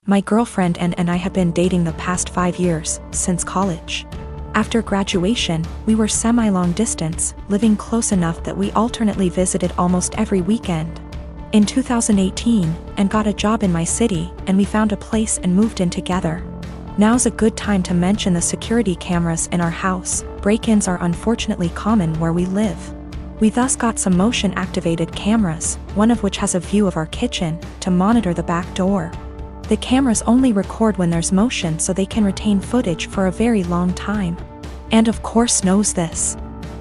My girlfriend and I had been dating the past 5 years, since college. After graduation, we were semi-long distance, living close enough that we alternately visited almost every weekend. In 2018, and got a job in my city, and we found a place and moved in together. Now's a good time to mention the security cameras in our house. Break-ins are unfortunately common where we live. We thus got some motion-activated cameras, one of which has a view of our kitchen, to monitor the back door. The cameras only record when there's motion so they can retain footage for a very long time. And of course knows this.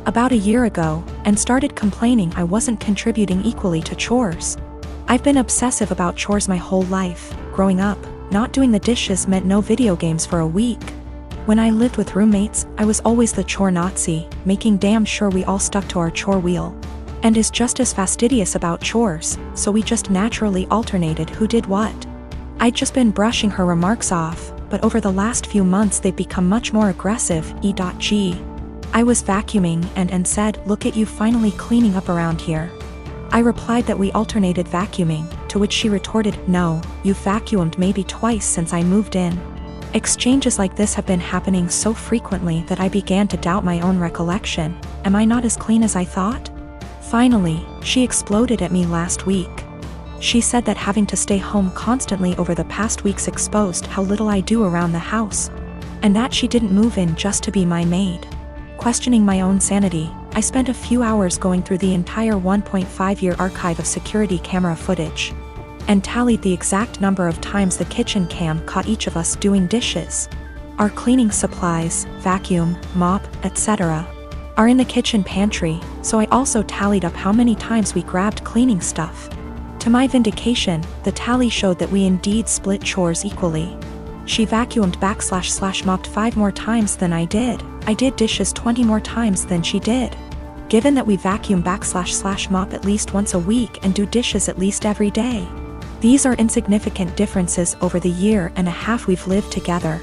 About a year ago, and started complaining I wasn't contributing equally to chores. I've been obsessive about chores my whole life. Growing up, not doing the dishes meant no video games for a week. When I lived with roommates, I was always the chore Nazi, making damn sure we all stuck to our chore wheel. And is just as fastidious about chores, so we just naturally alternated who did what. I'd just been brushing her remarks off, but over the last few months they've become much more aggressive. E.g. I was vacuuming and said, "Look at you finally cleaning up around here." I replied that we alternated vacuuming, to which she retorted, "No, you've vacuumed maybe twice since I moved in." Exchanges like this have been happening so frequently that I began to doubt my own recollection. Am I not as clean as I thought? Finally, she exploded at me last week. She said that having to stay home constantly over the past weeks exposed how little I do around the house, and that she didn't move in just to be my maid. Questioning my own sanity, I spent a few hours going through the entire 1.5-year archive of security camera footage, and tallied the exact number of times the kitchen cam caught each of us doing dishes. Our cleaning supplies, vacuum, mop, etc., are in the kitchen pantry, so I also tallied up how many times we grabbed cleaning stuff. To my vindication, the tally showed that we indeed split chores equally. She vacuumed / mopped 5 more times than I did. I did dishes 20 more times than she did. Given that we vacuum / mop at least once a week and do dishes at least every day, these are insignificant differences over the year and a half we've lived together.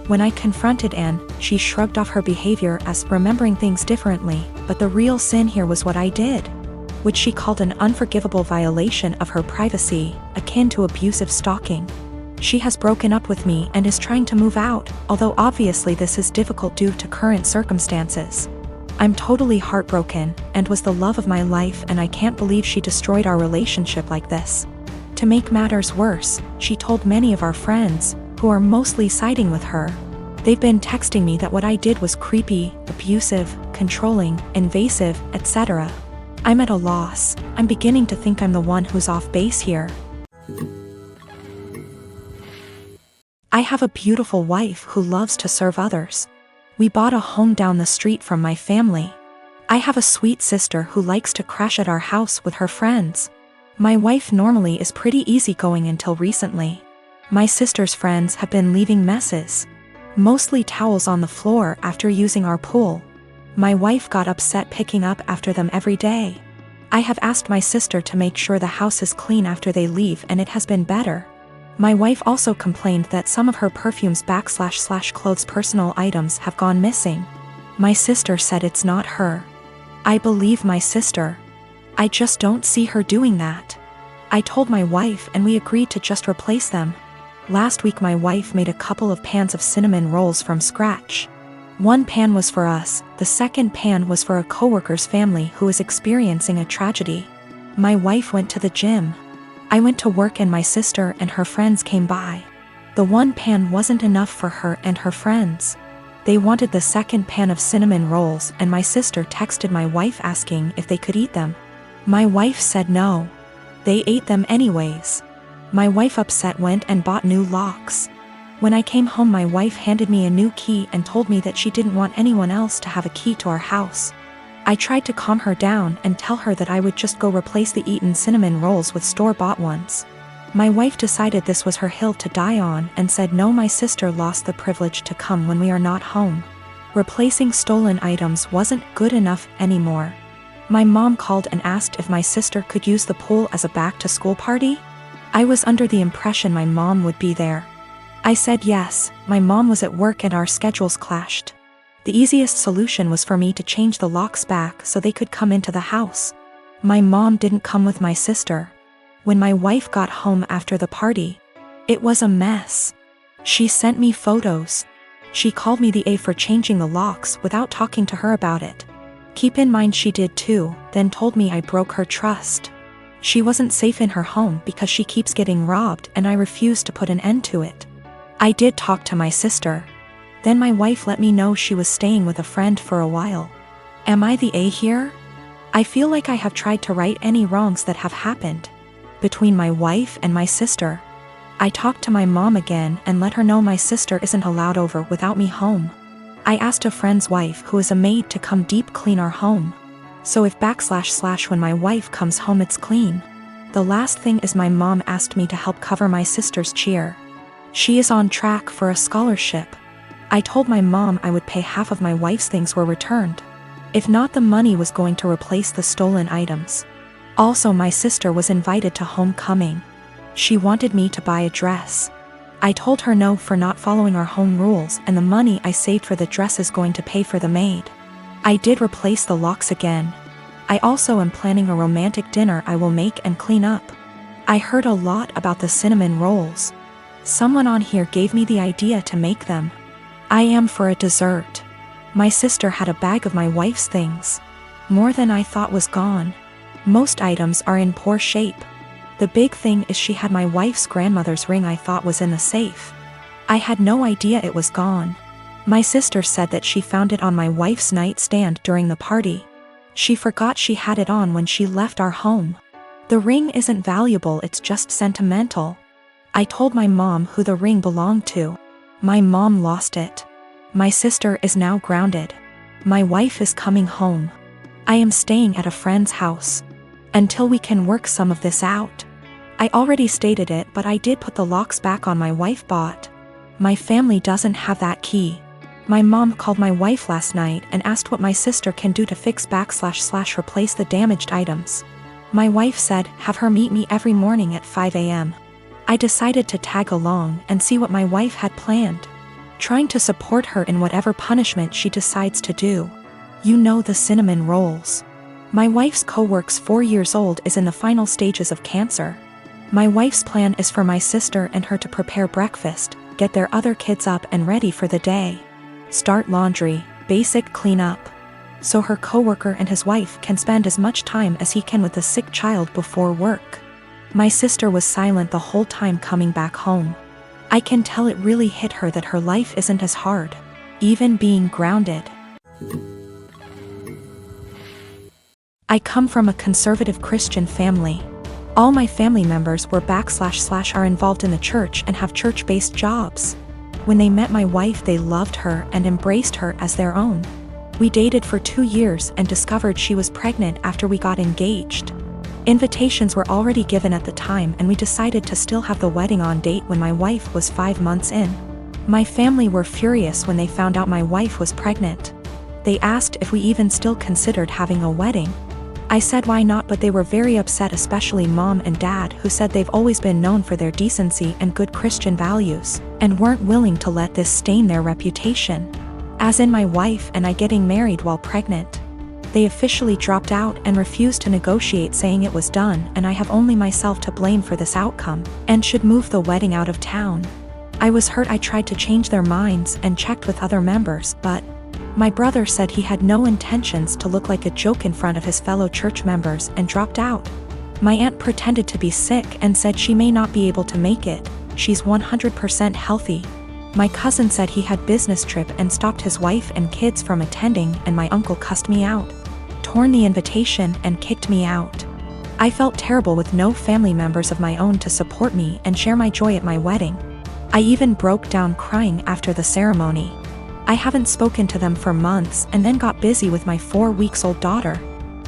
When I confronted Anne, she shrugged off her behavior as remembering things differently, but the real sin here was what I did, which she called an unforgivable violation of her privacy, akin to abusive stalking. She has broken up with me and is trying to move out, although obviously this is difficult due to current circumstances. I'm totally heartbroken, and was the love of my life, and I can't believe she destroyed our relationship like this. To make matters worse, she told many of our friends, who are mostly siding with her. They've been texting me that what I did was creepy, abusive, controlling, invasive, etc. I'm at a loss. I'm beginning to think I'm the one who's off base here. I have a beautiful wife who loves to serve others. We bought a home down the street from my family. I have a sweet sister who likes to crash at our house with her friends. My wife normally is pretty easygoing until recently. My sister's friends have been leaving messes, mostly towels on the floor after using our pool. My wife got upset picking up after them every day. I have asked my sister to make sure the house is clean after they leave, and it has been better. My wife also complained that some of her perfumes / clothes personal items have gone missing. My sister said it's not her. I believe my sister. I just don't see her doing that. I told my wife and we agreed to just replace them. Last week my wife made a couple of pans of cinnamon rolls from scratch. One pan was for us, the second pan was for a coworker's family who is experiencing a tragedy. My wife went to the gym. I went to work and my sister and her friends came by. The one pan wasn't enough for her and her friends. They wanted the second pan of cinnamon rolls, and my sister texted my wife asking if they could eat them. My wife said no. They ate them anyways. My wife upset went and bought new locks. When I came home my wife handed me a new key and told me that she didn't want anyone else to have a key to our house. I tried to calm her down and tell her that I would just go replace the eaten cinnamon rolls with store-bought ones. My wife decided this was her hill to die on and said no, my sister lost the privilege to come when we are not home. Replacing stolen items wasn't good enough anymore. My mom called and asked if my sister could use the pool as a back-to-school party. I was under the impression my mom would be there. I said yes. My mom was at work and our schedules clashed. The easiest solution was for me to change the locks back so they could come into the house. My mom didn't come with my sister. When my wife got home after the party, It was a mess. She sent me photos. She called me the A for changing the locks without talking to her about it. Keep in mind she did too, then told me I broke her trust. She wasn't safe in her home because she keeps getting robbed and I refused to put an end to it. I did talk to my sister. Then my wife let me know she was staying with a friend for a while. Am I the A here? I feel like I have tried to right any wrongs that have happened between my wife and my sister. I talked to my mom again and let her know my sister isn't allowed over without me home. I asked a friend's wife who is a maid to come deep clean our home. So if / when my wife comes home it's clean. The last thing is my mom asked me to help cover my sister's cheer. She is on track for a scholarship. I told my mom I would pay half of my wife's things were returned. If not, the money was going to replace the stolen items. Also, my sister was invited to homecoming. She wanted me to buy a dress. I told her no for not following our home rules, and the money I saved for the dress is going to pay for the maid. I did replace the locks again. I also am planning a romantic dinner I will make and clean up. I heard a lot about the cinnamon rolls. Someone on here gave me the idea to make them. I am for a dessert. My sister had a bag of my wife's things. More than I thought was gone. Most items are in poor shape. The big thing is she had my wife's grandmother's ring I thought was in the safe. I had no idea it was gone. My sister said that she found it on my wife's nightstand during the party. She forgot she had it on when she left our home. The ring isn't valuable, it's just sentimental. I told my mom who the ring belonged to. My mom lost it. My sister is now grounded. My wife is coming home. I am staying at a friend's house. Until we can work some of this out. I already stated it, but I did put the locks back on my wife bought. My family doesn't have that key. My mom called my wife last night and asked what my sister can do to fix / replace the damaged items. My wife said have her meet me every morning at 5 a.m. I decided to tag along and see what my wife had planned. Trying to support her in whatever punishment she decides to do. You know, the cinnamon rolls. My wife's co-worker's 4 years old is in the final stages of cancer. My wife's plan is for my sister and her to prepare breakfast, get their other kids up and ready for the day. Start laundry, basic cleanup. So her co-worker and his wife can spend as much time as he can with the sick child before work. My sister was silent the whole time coming back home. I can tell it really hit her that her life isn't as hard, even being grounded. I come from a conservative Christian family. All my family members were / are involved in the church and have church-based jobs. When they met my wife, they loved her and embraced her as their own. We dated for 2 years and discovered she was pregnant after we got engaged. Invitations were already given at the time and we decided to still have the wedding on date when my wife was 5 months in. My family were furious when they found out my wife was pregnant. They asked if we even still considered having a wedding. I said why not, but they were very upset, especially mom and dad, who said they've always been known for their decency and good Christian values, and weren't willing to let this stain their reputation. As in my wife and I getting married while pregnant. They officially dropped out and refused to negotiate, saying it was done and I have only myself to blame for this outcome, and should move the wedding out of town. I was hurt. I tried to change their minds and checked with other members, but my brother said he had no intentions to look like a joke in front of his fellow church members and dropped out. My aunt pretended to be sick and said she may not be able to make it, she's 100% healthy. My cousin said he had business trip and stopped his wife and kids from attending, and my uncle cussed me out, torn the invitation and kicked me out. I felt terrible with no family members of my own to support me and share my joy at my wedding. I even broke down crying after the ceremony. I haven't spoken to them for months and then got busy with my 4-week-old daughter.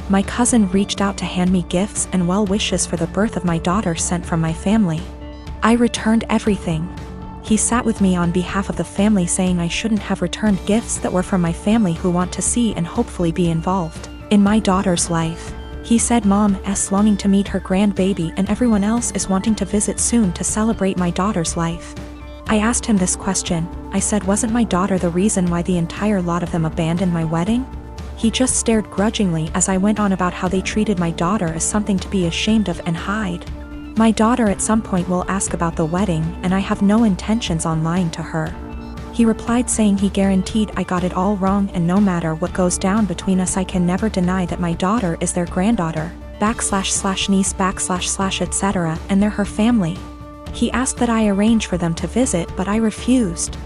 My cousin reached out to hand me gifts and well wishes for the birth of my daughter sent from my family. I returned everything. He sat with me on behalf of the family, saying I shouldn't have returned gifts that were from my family who want to see and hopefully be involved in my daughter's life. He said Mom's longing to meet her grandbaby and everyone else is wanting to visit soon to celebrate my daughter's life. I asked him this question. I said, wasn't my daughter the reason why the entire lot of them abandoned my wedding? He just stared grudgingly as I went on about how they treated my daughter as something to be ashamed of and hide. My daughter at some point will ask about the wedding, and I have no intentions on lying to her. He replied saying he guaranteed I got it all wrong, and no matter what goes down between us I can never deny that my daughter is their granddaughter, //niece / etc., and they're her family. He asked that I arrange for them to visit, but I refused.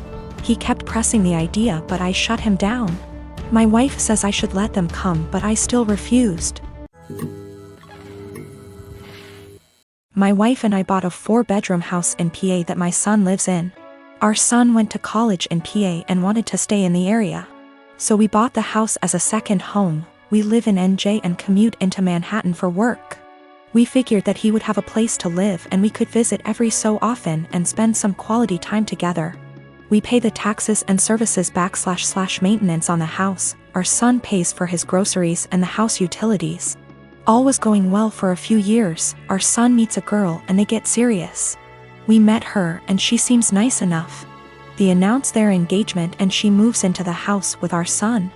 He kept pressing the idea, but I shut him down. My wife says I should let them come, but I still refused. My wife and I bought a 4-bedroom house in PA that my son lives in. Our son went to college in PA and wanted to stay in the area. So we bought the house as a second home. We live in NJ and commute into Manhattan for work. We figured that he would have a place to live and we could visit every so often and spend some quality time together. We pay the taxes and services / maintenance on the house. Our son pays for his groceries and the house utilities. All was going well for a few years. Our son meets a girl and they get serious. We met her and she seems nice enough. They announce their engagement and she moves into the house with our son.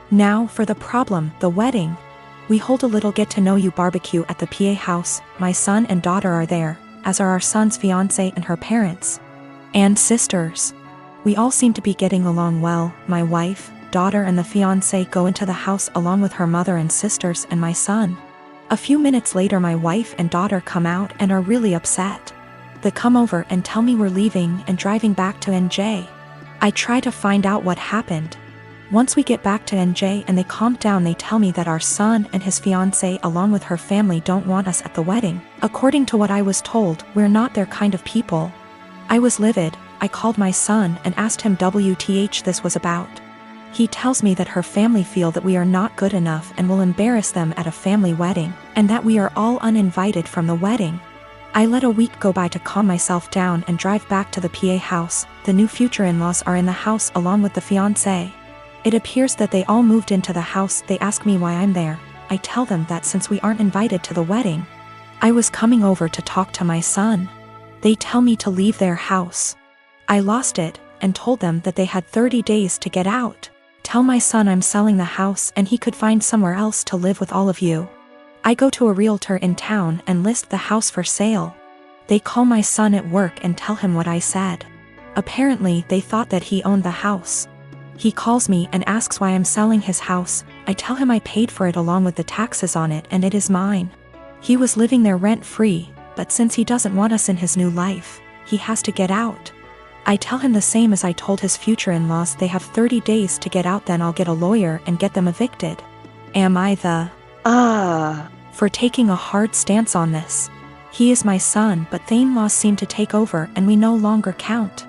Now for the problem, the wedding. We hold a little get-to-know-you barbecue at the PA house. My son and daughter are there, as are our son's fiancée and her parents. And sisters. We all seem to be getting along well. My wife, daughter and the fiancé go into the house along with her mother and sisters and my son. A few minutes later my wife and daughter come out and are really upset. They come over and tell me we're leaving and driving back to NJ. I try to find out what happened. Once we get back to NJ and they calm down, they tell me that our son and his fiancée along with her family don't want us at the wedding. According to what I was told, we're not their kind of people. I was livid. I called my son and asked him WTH this was about. He tells me that her family feel that we are not good enough and will embarrass them at a family wedding, and that we are all uninvited from the wedding. I let a week go by to calm myself down and drive back to the PA house. The new future in-laws are in the house along with the fiancé. It appears that they all moved into the house. They ask me why I'm there. I tell them that since we aren't invited to the wedding, I was coming over to talk to my son. They tell me to leave their house. I lost it and told them that they had 30 days to get out. Tell my son I'm selling the house and he could find somewhere else to live with all of you. I go to a realtor in town and list the house for sale. They call my son at work and tell him what I said. Apparently they thought that he owned the house. He calls me and asks why I'm selling his house. I tell him I paid for it along with the taxes on it and it is mine. He was living there rent-free, but since he doesn't want us in his new life, he has to get out. I tell him the same as I told his future in-laws. They have 30 days to get out, then I'll get a lawyer and get them evicted. Am I the for taking a hard stance on this? He is my son, but the in-laws seem to take over and we no longer count.